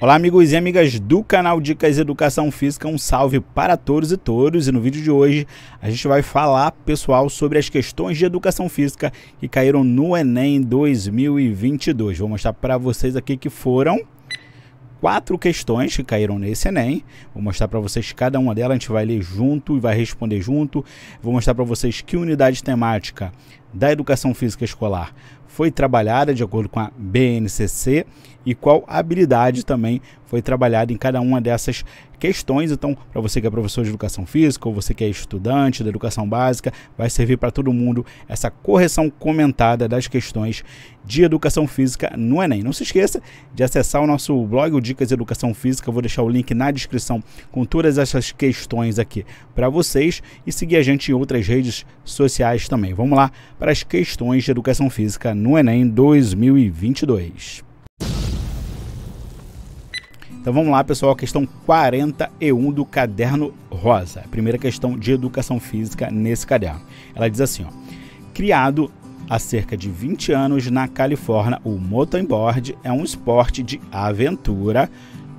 Olá amigos e amigas do canal Dicas Educação Física, um salve para todos e todas. E no vídeo de hoje a gente vai falar, pessoal, sobre as questões de educação física que caíram no Enem 2022. Vou mostrar para vocês aqui que foram 4 questões que caíram nesse Enem. Vou mostrar para vocês cada uma delas, a gente vai ler junto e vai responder junto. Vou mostrar para vocês que unidade temática da educação física escolar foi trabalhada de acordo com a BNCC e qual habilidade também foi trabalhada em cada uma dessas questões. Então, para você que é professor de educação física ou você que é estudante da educação básica, vai servir para todo mundo essa correção comentada das questões de educação física no Enem. Não se esqueça de acessar o nosso blog, o Dicas Educação Física. Eu vou deixar o link na descrição com todas essas questões aqui para vocês e seguir a gente em outras redes sociais também. Vamos lá para as questões de educação física no Enem 2022. Então vamos lá, pessoal, questão 41 do caderno rosa, a primeira questão de educação física nesse caderno. Ela diz assim, ó: criado há cerca de 20 anos na Califórnia, o motorboard é um esporte de aventura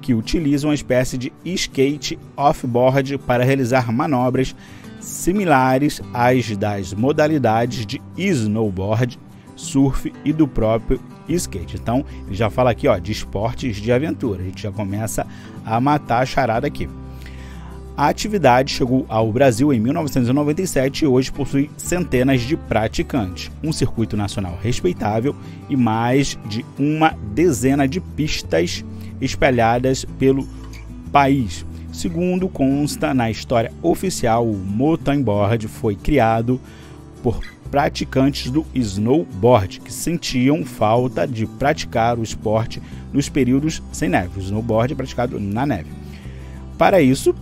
que utiliza uma espécie de skate off-board para realizar manobras similares às das modalidades de snowboard, surf e do próprio skate. Então, ele já fala aqui, ó, de esportes de aventura. A gente já começa a matar a charada aqui. A atividade chegou ao Brasil em 1997 e hoje possui centenas de praticantes, um circuito nacional respeitável e mais de uma dezena de pistas espalhadas pelo país. Segundo consta na história oficial, o motorboard foi criado por praticantes do snowboard que sentiam falta de praticar o esporte nos períodos sem neve. O snowboard é praticado na neve. Para isso,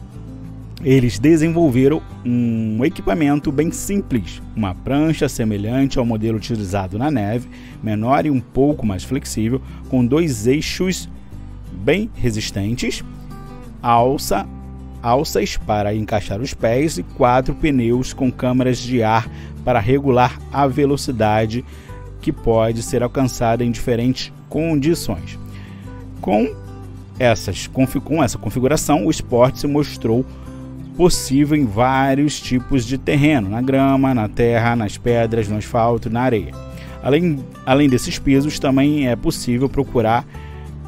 eles desenvolveram um equipamento bem simples, uma prancha semelhante ao modelo utilizado na neve, menor e um pouco mais flexível, com 2 eixos bem resistentes, alças para encaixar os pés e 4 pneus com câmaras de ar para regular a velocidade que pode ser alcançada em diferentes condições. Com essa configuração, o esporte se mostrou possível em vários tipos de terreno, na grama, na terra, nas pedras, no asfalto, na areia. Além desses pisos, também é possível procurar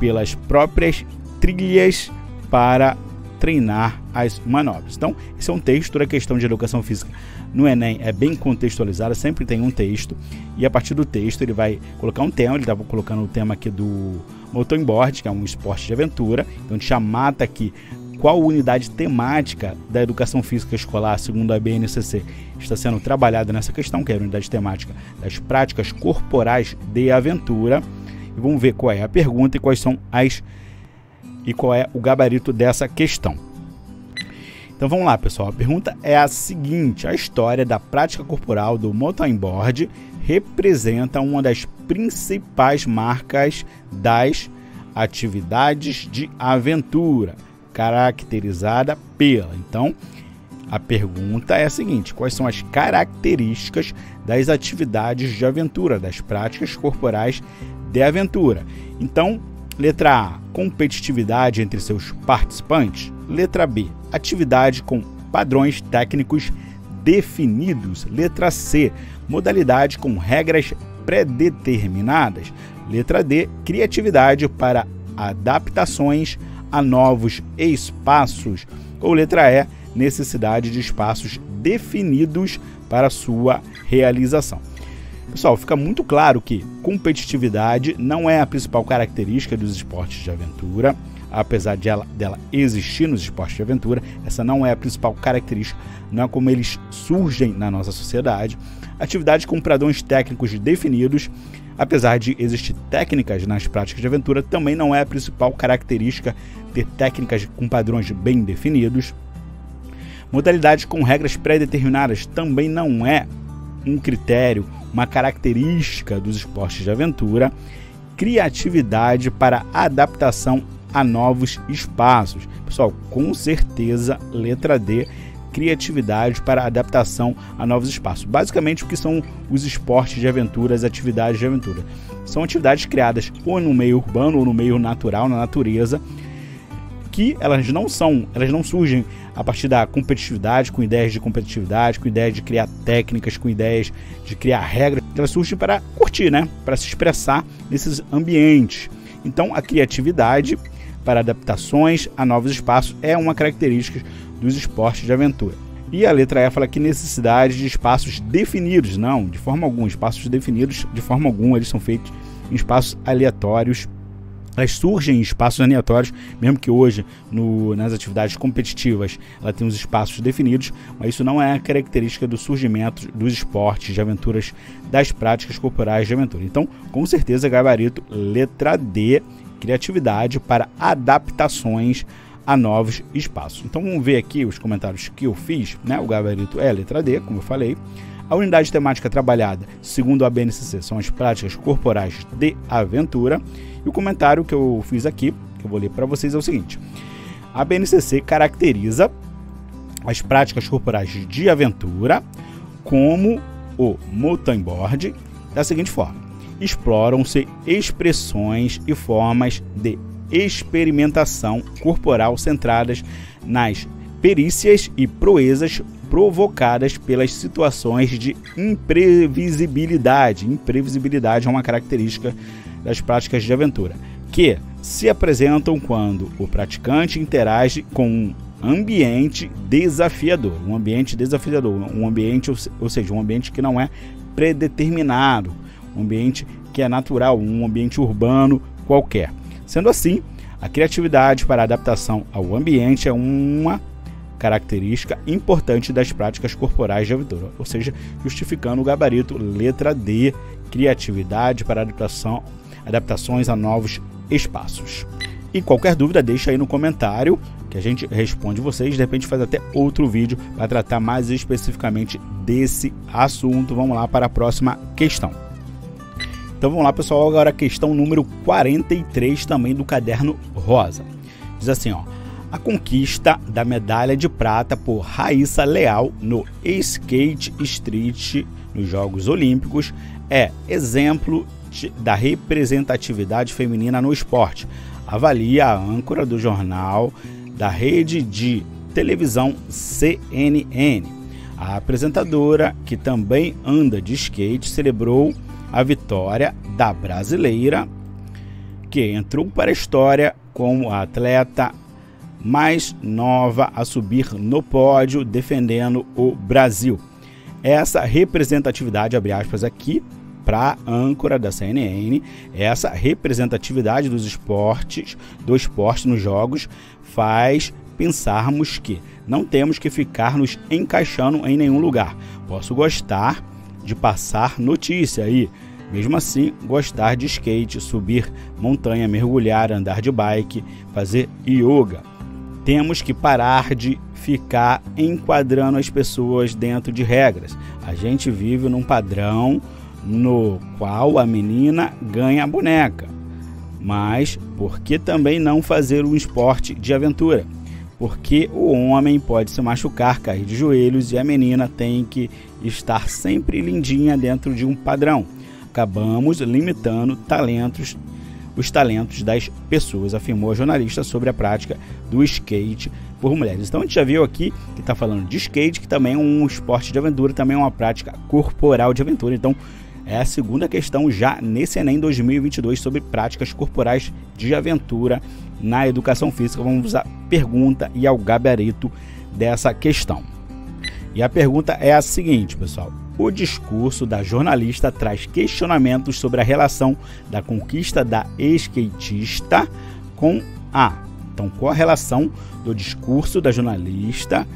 pelas próprias trilhas para treinar as manobras. Então, esse é um texto da questão de educação física no Enem, é bem contextualizada, sempre tem um texto, e a partir do texto ele vai colocar um tema. Ele estava colocando o tema aqui do motorboard, que é um esporte de aventura. Então a gente já mata aqui qual unidade temática da educação física escolar, segundo a BNCC, está sendo trabalhada nessa questão, que é a unidade temática das práticas corporais de aventura. E vamos ver qual é a pergunta e qual é o gabarito dessa questão. Então vamos lá, pessoal. A pergunta é a seguinte: a história da prática corporal do motorboard representa uma das principais marcas das atividades de aventura, caracterizada pela... Então, a pergunta é a seguinte: quais são as características das atividades de aventura, das práticas corporais de aventura? Então, letra A, competitividade entre seus participantes. Letra B, atividade com padrões técnicos definidos. Letra C, modalidade com regras pré-determinadas. Letra D, criatividade para adaptações a novos espaços. Ou letra E, necessidade de espaços definidos para sua realização. Pessoal, fica muito claro que competitividade não é a principal característica dos esportes de aventura. Apesar dela existir nos esportes de aventura, essa não é a principal característica, não é como eles surgem na nossa sociedade. Atividade com padrões técnicos definidos, apesar de existir técnicas nas práticas de aventura, também não é a principal característica ter técnicas com padrões bem definidos. Modalidade com regras pré-determinadas também não é um critério, uma característica dos esportes de aventura. Criatividade para adaptação a novos espaços. Pessoal, com certeza, letra D, criatividade para adaptação a novos espaços. Basicamente, o que são os esportes de aventura, as atividades de aventura? São atividades criadas ou no meio urbano ou no meio natural, na natureza, que elas não surgem a partir da competitividade, com ideias de competitividade, com ideias de criar técnicas, com ideias de criar regras. Elas surgem para curtir, né? Para se expressar nesses ambientes. Então, a criatividade para adaptações a novos espaços é uma característica dos esportes de aventura. E a letra E fala que necessidade de espaços definidos. Não, de forma alguma, espaços definidos, de forma alguma, eles são feitos em espaços aleatórios. Elas surgem em espaços aleatórios, mesmo que hoje nas atividades competitivas ela tem os espaços definidos, mas isso não é a característica do surgimento dos esportes de aventuras, das práticas corporais de aventura. Então, com certeza, gabarito letra D, criatividade para adaptações a novos espaços. Então vamos ver aqui os comentários que eu fiz, né? O gabarito é a letra D, como eu falei. A unidade temática trabalhada, segundo a BNCC, são as práticas corporais de aventura. E o comentário que eu fiz aqui, que eu vou ler para vocês, é o seguinte: a BNCC caracteriza as práticas corporais de aventura como o mountain board da seguinte forma: exploram-se expressões e formas de experimentação corporal centradas nas perícias e proezas provocadas pelas situações de imprevisibilidade. Imprevisibilidade é uma característica das práticas de aventura, que se apresentam quando o praticante interage com um ambiente desafiador. Um ambiente desafiador, um ambiente, ou seja, um ambiente que não é predeterminado, um ambiente que é natural, um ambiente urbano qualquer. Sendo assim, a criatividade para a adaptação ao ambiente é uma característica importante das práticas corporais de aventura, ou seja, justificando o gabarito letra D, criatividade para adaptações a novos espaços. E qualquer dúvida deixa aí no comentário que a gente responde vocês, de repente faz até outro vídeo para tratar mais especificamente desse assunto. Vamos lá para a próxima questão. Então vamos lá, pessoal, agora a questão número 43 também do caderno rosa. Diz assim, ó: a conquista da medalha de prata por Raíssa Leal no skate street nos Jogos Olímpicos é exemplo da representatividade feminina no esporte. Avalia a âncora do jornal da rede de televisão CNN. A apresentadora, que também anda de skate, celebrou a vitória da brasileira, que entrou para a história como a atleta mais nova a subir no pódio defendendo o Brasil. Essa representatividade, abre aspas aqui, para a âncora da CNN, essa representatividade do esporte nos jogos faz pensarmos que não temos que ficar nos encaixando em nenhum lugar. Posso gostar de passar notícia aí, mesmo assim gostar de skate, subir montanha, mergulhar, andar de bike, fazer yoga. Temos que parar de ficar enquadrando as pessoas dentro de regras. A gente vive num padrão no qual a menina ganha a boneca. Mas por que também não fazer um esporte de aventura? Porque o homem pode se machucar, cair de joelhos e a menina tem que estar sempre lindinha dentro de um padrão. Acabamos limitando os talentos das pessoas, afirmou a jornalista sobre a prática do skate por mulheres. Então a gente já viu aqui que está falando de skate, que também é um esporte de aventura, também é uma prática corporal de aventura. Então é a segunda questão já nesse Enem 2022 sobre práticas corporais de aventura na educação física. Vamos à pergunta e ao gabarito dessa questão. E a pergunta é a seguinte, pessoal: o discurso da jornalista traz questionamentos sobre a relação da conquista da skatista com a... Então, qual a relação do discurso da jornalista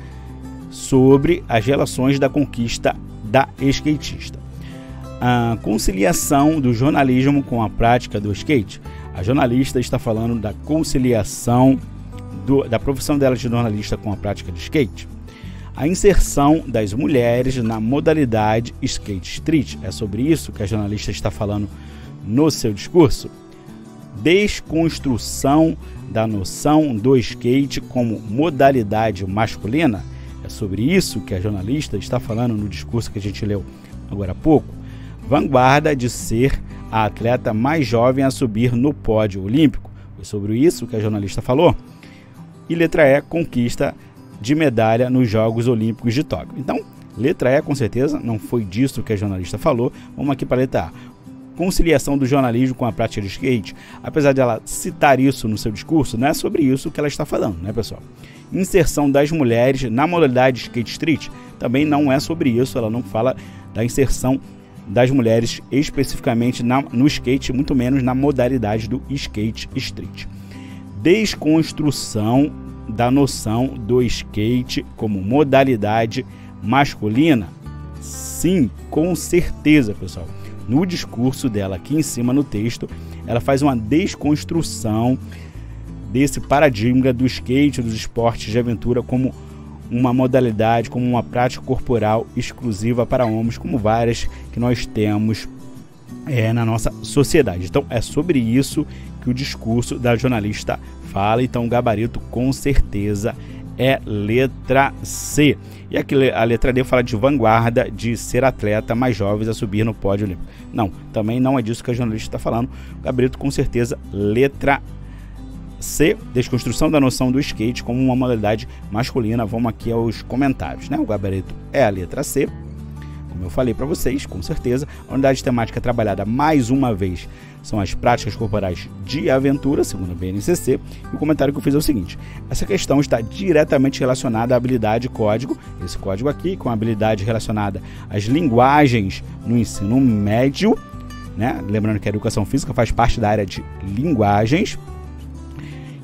sobre as relações da conquista da skatista? A conciliação do jornalismo com a prática do skate. A jornalista está falando da conciliação da profissão dela de jornalista com a prática de skate. A inserção das mulheres na modalidade skate street. É sobre isso que a jornalista está falando no seu discurso. Desconstrução da noção do skate como modalidade masculina. É sobre isso que a jornalista está falando no discurso que a gente leu agora há pouco. Vanguarda de ser a atleta mais jovem a subir no pódio olímpico. Foi sobre isso que a jornalista falou. E letra E, conquista de medalha nos Jogos Olímpicos de Tóquio. Então, letra E, com certeza, não foi disso que a jornalista falou. Vamos aqui para a letra A. Conciliação do jornalismo com a prática de skate. Apesar de ela citar isso no seu discurso, não é sobre isso que ela está falando, né, pessoal? Inserção das mulheres na modalidade skate street também não é sobre isso. Ela não fala da inserção das mulheres especificamente no skate, muito menos na modalidade do skate street. Desconstrução da noção do skate como modalidade masculina? Sim, com certeza, pessoal. No discurso dela aqui em cima no texto, ela faz uma desconstrução desse paradigma do skate, dos esportes de aventura como uma modalidade, como uma prática corporal exclusiva para homens, como várias que nós temos na nossa sociedade. Então é sobre isso que o discurso da jornalista fala. Então o gabarito com certeza é letra C. E aqui a letra D fala de vanguarda, de ser atleta mais jovens a subir no pódio olímpico. Não, também não é disso que a jornalista está falando. O gabarito com certeza letra C, desconstrução da noção do skate como uma modalidade masculina. Vamos aqui aos comentários, né? O gabarito é a letra C, como eu falei para vocês, com certeza. A unidade temática trabalhada mais uma vez são as práticas corporais de aventura, segundo a BNCC. E o comentário que eu fiz é o seguinte: essa questão está diretamente relacionada à habilidade código, esse código aqui, com a habilidade relacionada às linguagens no ensino médio, né? Lembrando que a educação física faz parte da área de linguagens,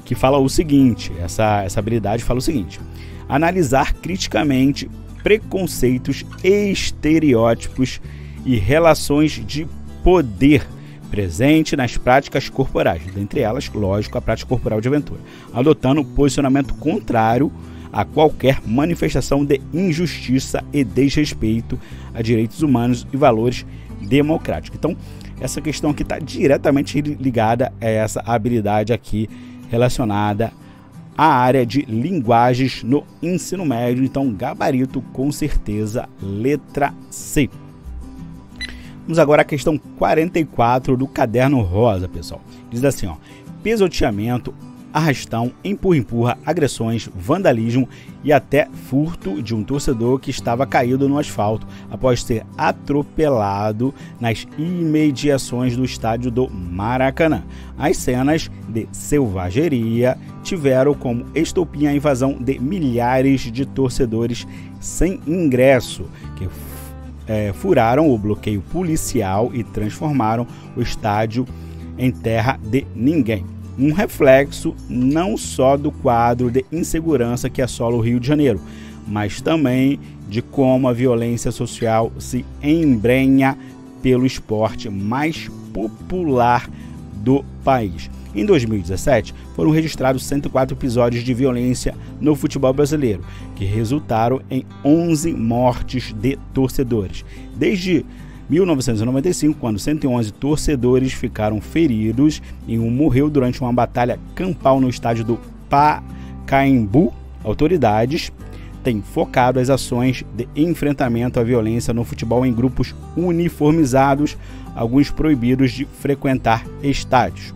que fala o seguinte, essa habilidade fala o seguinte: analisar criticamente preconceitos, estereótipos e relações de poder presente nas práticas corporais, dentre elas, lógico, a prática corporal de aventura, adotando posicionamento contrário a qualquer manifestação de injustiça e desrespeito a direitos humanos e valores democráticos. Então, essa questão aqui está diretamente ligada a essa habilidade aqui relacionada à área de linguagens no ensino médio. Então, gabarito com certeza letra C. Vamos agora à questão 44 do caderno rosa, pessoal. Diz assim, ó: pisoteamento, arrastão, empurra-empurra, agressões, vandalismo e até furto de um torcedor que estava caído no asfalto após ser atropelado nas imediações do estádio do Maracanã. As cenas de selvageria tiveram como estopim a invasão de milhares de torcedores sem ingresso, que furaram o bloqueio policial e transformaram o estádio em terra de ninguém. Um reflexo não só do quadro de insegurança que assola o Rio de Janeiro, mas também de como a violência social se embrenha pelo esporte mais popular do país. Em 2017, foram registrados 104 episódios de violência no futebol brasileiro, que resultaram em 11 mortes de torcedores. Desde 1995, quando 111 torcedores ficaram feridos e um morreu durante uma batalha campal no estádio do Pacaembu, autoridades têm focado as ações de enfrentamento à violência no futebol em grupos uniformizados, alguns proibidos de frequentar estádios.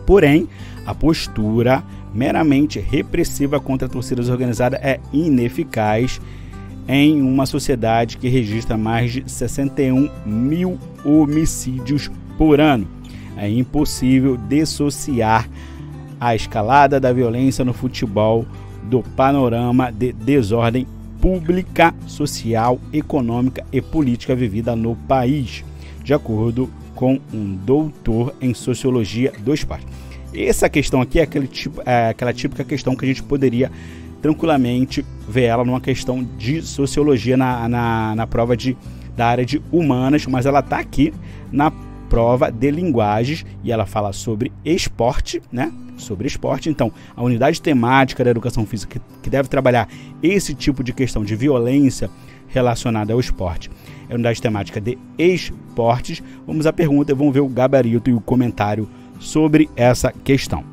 Porém, a postura meramente repressiva contra a torcida organizada é ineficaz em uma sociedade que registra mais de 61 mil homicídios por ano. É impossível dissociar a escalada da violência no futebol do panorama de desordem pública, social, econômica e política vivida no país, de acordo com um doutor em sociologia do esporte. Essa questão aqui é aquela típica questão que a gente poderia tranquilamente ver ela numa questão de sociologia na prova da área de humanas, mas ela está aqui na prova de linguagens e ela fala sobre esporte, né? Sobre esporte. Então, a unidade temática da educação física que deve trabalhar esse tipo de questão de violência relacionada ao esporte é a unidade temática de esportes. Vamos à pergunta e vamos ver o gabarito e o comentário sobre essa questão.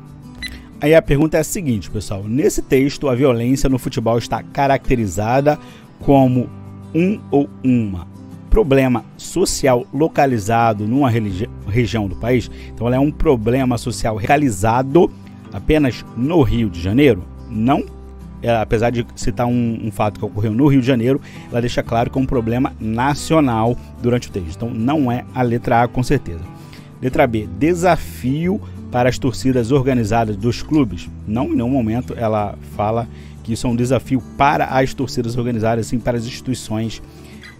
Aí a pergunta é a seguinte, pessoal: nesse texto, a violência no futebol está caracterizada como um ou uma problema social localizado numa região do país? Então ela é um problema social localizado apenas no Rio de Janeiro? não, apesar de citar um fato que ocorreu no Rio de Janeiro, ela deixa claro que é um problema nacional durante o texto. Então não é a letra A, com certeza. Letra B, desafio para as torcidas organizadas dos clubes. Não, em nenhum momento ela fala que isso é um desafio para as torcidas organizadas, sim para as instituições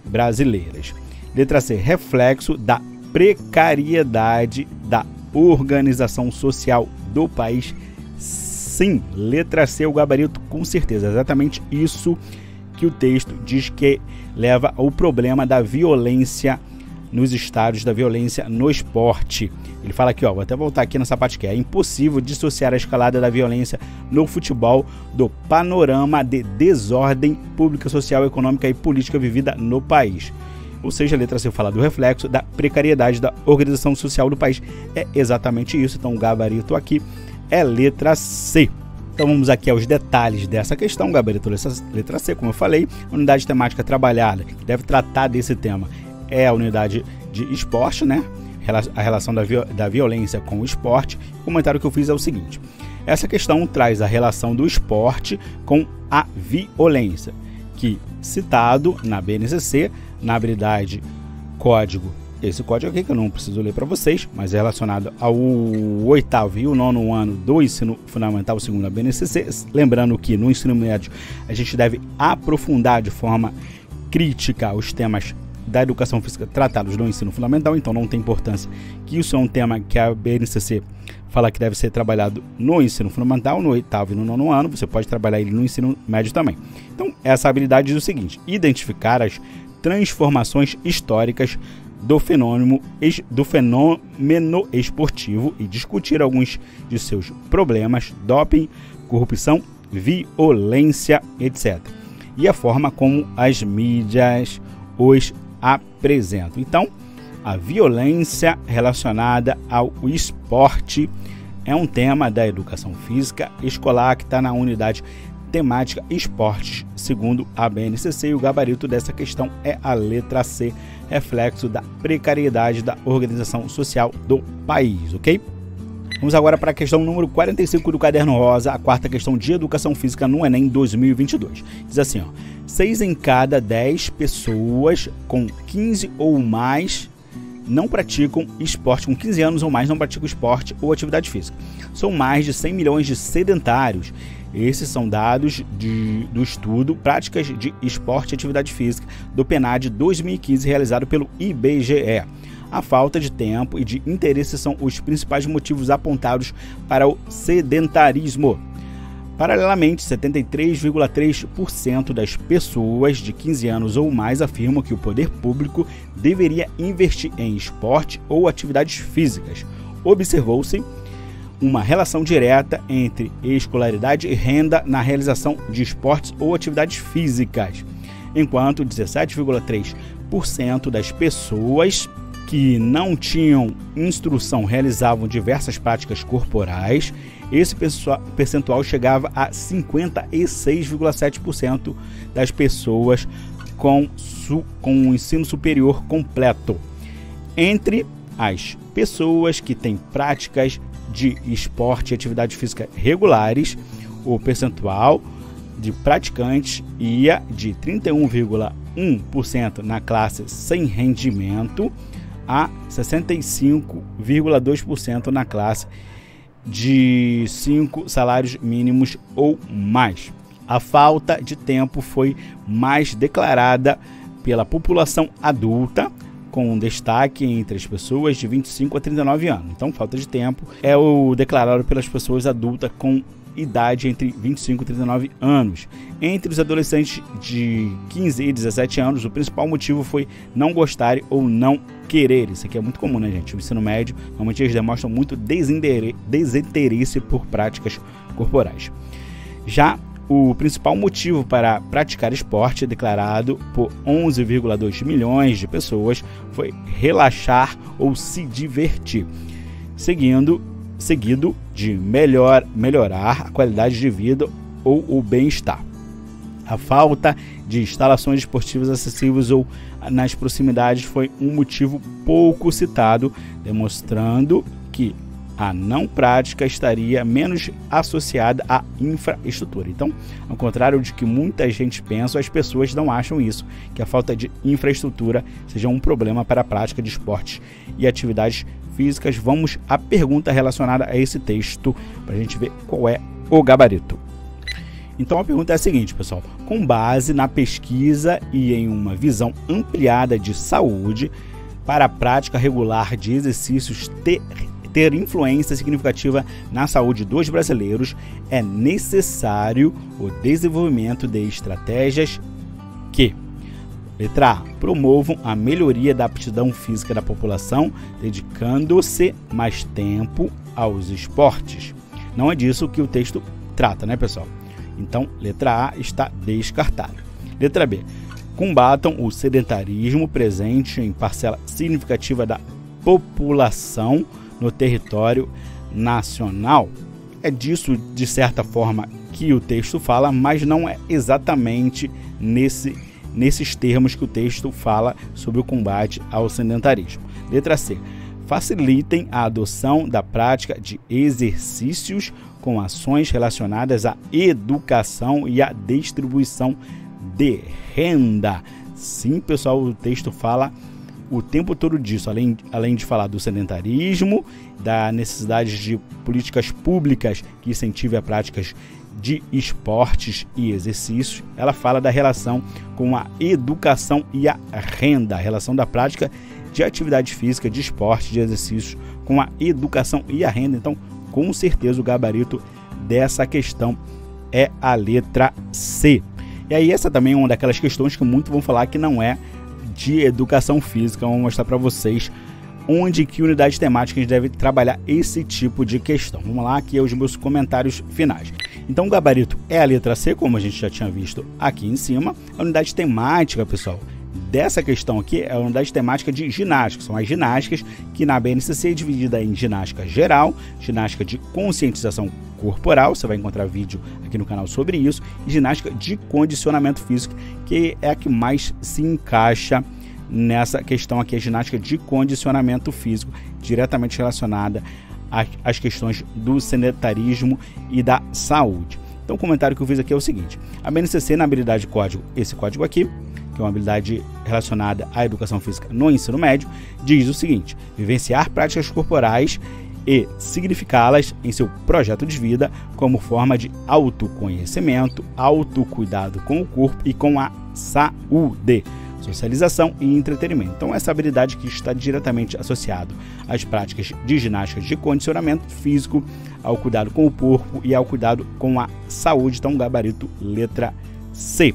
brasileiras. Letra C, reflexo da precariedade da organização social do país. Sim, letra C, o gabarito, com certeza. Exatamente isso que o texto diz que leva ao problema da violência nos estádios, da violência no esporte. Ele fala aqui, vou até voltar aqui nessa parte que é impossível dissociar a escalada da violência no futebol do panorama de desordem pública, social, econômica e política vivida no país. Ou seja, a letra C fala do reflexo da precariedade da organização social do país. É exatamente isso. Então o gabarito aqui é letra C. Então vamos aqui aos detalhes dessa questão. Gabarito letra C, como eu falei, a unidade temática trabalhada que deve tratar desse tema é a unidade de esporte, né? A relação da violência com o esporte. O comentário que eu fiz é o seguinte: essa questão traz a relação do esporte com a violência, que citado na BNCC, na habilidade código, esse código aqui que eu não preciso ler para vocês, mas é relacionado ao 8º e o 9º ano do ensino fundamental segundo a BNCC. Lembrando que no ensino médio a gente deve aprofundar de forma crítica os temas da educação física tratados no ensino fundamental, então não tem importância que isso é um tema que a BNCC fala que deve ser trabalhado no ensino fundamental, no 8º e no 9º ano. Você pode trabalhar ele no ensino médio também. Então essa habilidade diz o seguinte: identificar as transformações históricas do fenômeno esportivo e discutir alguns de seus problemas, doping, corrupção, violência, etc. E a forma como as mídias os apresentam. Então, a violência relacionada ao esporte é um tema da educação física escolar que está na unidade temática esportes, segundo a BNCC, e o gabarito dessa questão é a letra C, reflexo da precariedade da organização social do país, ok? Vamos agora para a questão número 45 do Caderno Rosa, a quarta questão de educação física no Enem 2022. Diz assim, 6 em cada 10 pessoas com 15 ou mais não praticam esporte, com 15 anos ou mais não praticam esporte ou atividade física. São mais de 100 milhões de sedentários. Esses são dados do estudo Práticas de Esporte e Atividade Física do PNAD 2015, realizado pelo IBGE. A falta de tempo e de interesse são os principais motivos apontados para o sedentarismo. Paralelamente, 73,3% das pessoas de 15 anos ou mais afirmam que o poder público deveria investir em esporte ou atividades físicas. Observou-se uma relação direta entre escolaridade e renda na realização de esportes ou atividades físicas, enquanto 17,3% das pessoas que não tinham instrução realizavam diversas práticas corporais. Esse percentual chegava a 56,7% das pessoas com o ensino superior completo. Entre as pessoas que têm práticas de esporte e atividade física regulares, o percentual de praticantes ia de 31,1% na classe sem rendimento a 65,2% na classe de 5 salários mínimos ou mais. A falta de tempo foi mais declarada pela população adulta, com destaque entre as pessoas de 25 a 39 anos. Então, falta de tempo é o declarado pelas pessoas adultas com idade entre 25 e 39 anos. Entre os adolescentes de 15 e 17 anos, o principal motivo foi não gostarem ou não querer. Isso aqui é muito comum, né, gente? O ensino médio, normalmente eles demonstram muito desinteresse por práticas corporais. Já o principal motivo para praticar esporte, declarado por 11,2 milhões de pessoas, foi relaxar ou se divertir, seguido de melhorar a qualidade de vida ou o bem-estar. A falta de instalações esportivas acessíveis ou nas proximidades foi um motivo pouco citado, demonstrando que a não prática estaria menos associada à infraestrutura. Então, ao contrário de que muita gente pensa, as pessoas não acham isso, que a falta de infraestrutura seja um problema para a prática de esportes e atividades físicas. Vamos à pergunta relacionada a esse texto, para a gente ver qual é o gabarito. Então a pergunta é a seguinte, pessoal: com base na pesquisa e em uma visão ampliada de saúde, para a prática regular de exercícios ter influência significativa na saúde dos brasileiros, é necessário o desenvolvimento de estratégias que, letra A, promovam a melhoria da aptidão física da população, dedicando-se mais tempo aos esportes. Não é disso que o texto trata, né, pessoal? Então, letra A está descartada. Letra B, combatam o sedentarismo presente em parcela significativa da população no território nacional. É disso, de certa forma, que o texto fala, mas não é exatamente nesses termos que o texto fala sobre o combate ao sedentarismo. Letra C, facilitem a adoção da prática de exercícios com ações relacionadas à educação e à distribuição de renda. Sim, pessoal, o texto fala o tempo todo disso, além de falar do sedentarismo, da necessidade de políticas públicas que incentivem a práticas de esportes e exercícios. Ela fala da relação com a educação e a renda, a relação da prática de atividade física, de esporte, de exercícios com a educação e a renda. Então, com certeza, o gabarito dessa questão é a letra C. E aí, essa também é uma daquelas questões que muitos vão falar que não é de educação física. Vamos mostrar para vocês onde que unidades temáticas devem trabalhar esse tipo de questão. Vamos lá, aqui é os meus comentários finais. Então, o gabarito é a letra C, como a gente já tinha visto aqui em cima. A unidade temática, pessoal, dessa questão aqui é a unidade temática de ginástica. São as ginásticas que na BNCC é dividida em ginástica geral, ginástica de conscientização corporal, você vai encontrar vídeo aqui no canal sobre isso, e ginástica de condicionamento físico, que é a que mais se encaixa nessa questão aqui, a ginástica de condicionamento físico, diretamente relacionada às questões do sedentarismo e da saúde. Então, o comentário que eu fiz aqui é o seguinte: a BNCC, na habilidade código, esse código aqui, que é uma habilidade relacionada à educação física no ensino médio, diz o seguinte: vivenciar práticas corporais e significá-las em seu projeto de vida como forma de autoconhecimento, autocuidado com o corpo e com a saúde, socialização e entretenimento. Então, essa habilidade que está diretamente associada às práticas de ginástica de condicionamento físico, ao cuidado com o corpo e ao cuidado com a saúde. Então, gabarito letra C.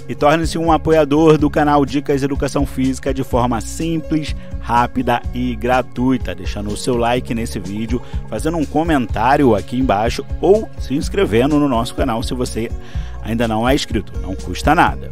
E torne-se um apoiador do canal Dicas Educação Física de forma simples, rápida e gratuita, deixando o seu like nesse vídeo, fazendo um comentário aqui embaixo ou se inscrevendo no nosso canal se você ainda não é inscrito, não custa nada.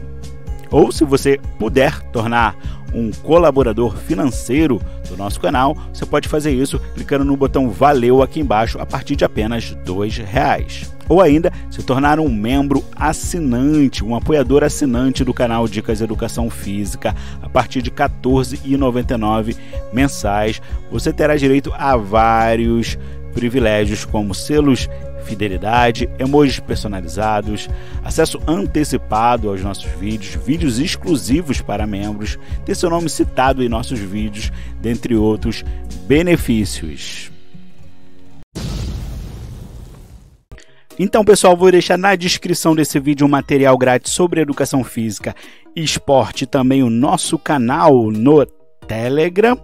Ou se você puder tornar um colaborador financeiro do nosso canal, você pode fazer isso clicando no botão Valeu aqui embaixo a partir de apenas R$2. Ou ainda se tornar um membro assinante, um apoiador assinante do canal Dicas Educação Física a partir de R$ 14,99 mensais. Você terá direito a vários privilégios como selos fidelidade, emojis personalizados, acesso antecipado aos nossos vídeos, vídeos exclusivos para membros, ter seu nome citado em nossos vídeos, dentre outros benefícios. Então, pessoal, vou deixar na descrição desse vídeo um material grátis sobre educação física e esporte, também o nosso canal no Telegram.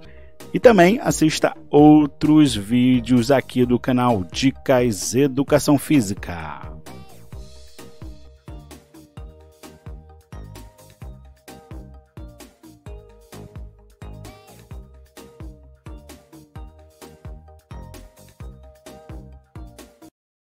E também assista outros vídeos aqui do canal Dicas Educação Física.